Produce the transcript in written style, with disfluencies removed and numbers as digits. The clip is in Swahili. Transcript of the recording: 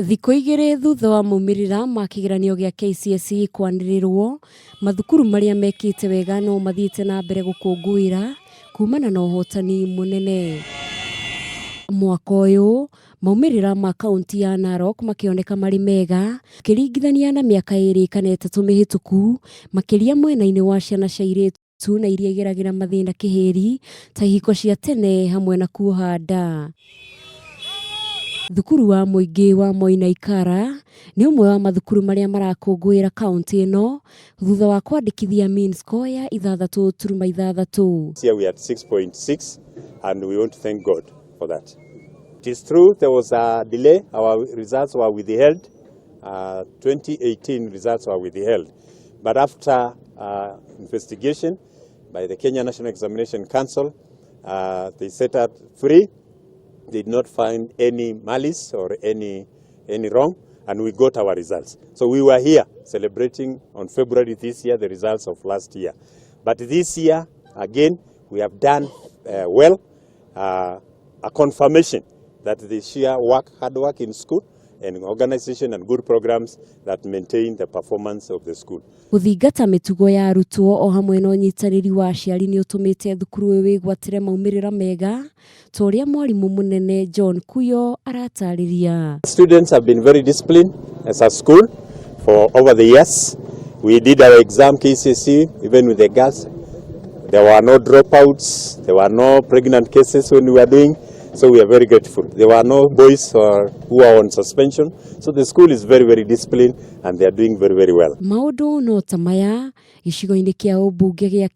Thikũ igĩrĩ thutha wa maumirira ma kigeranio gĩa KCSE kwanĩrĩrwo, mathukuru marĩa mekĩte wega no mathiĩte na mbere gukunguira kumana na ũhotani mũnene. Mwaka ũyũ maumirira ma kaunti ya Narok makioneka marĩ mega kĩringithania na miaka 2 kana 3 mihituku, makĩria mwena-inĩ wa ciana cia airĩtu na iria igeragĩra mathĩna kĩhĩri ta ihiko cia tene hamwe na kuoha nda. Thukuru wa mũingĩ wa Moi Naikarra nĩ ũmwe wa mathukuru marĩa marakũngũĩra kaunti ĩno thutha wa kwandĩkithia mean score ya 6.6. Here we are at 6.6 and we want to thank God for that. It is true there was a delay, our results were withheld, 2018 results were withheld. But after investigation by the Kenya National Examination Council, they set out free. Did not find any malice or any wrong, and we got our results. So we were here celebrating on February this year the results of last year. But this year, again, we have done well, a confirmation that the sheer hard work in school and organization and good programs that maintain the performance of the school. Gũthingata mĩtugo ya arutwo o hamwe na ũnyitanĩri wa aciari nĩ ũtũmĩte thukuru ũyũ wĩgwatĩre maumirira mega ta ũrĩa mwarimũ mũnene John Kuyo aratarĩria. Students have been very disciplined as a school for over the years. We did our exam KCSE even with the girls. There were no dropouts, there were no pregnant cases when we were doing. So we are very grateful. There were no boys who are on suspension. So the school is very, very disciplined and they are doing very, very well. Maũndũ no ta maya gĩcigo-inĩ kĩa ũmbunge gĩa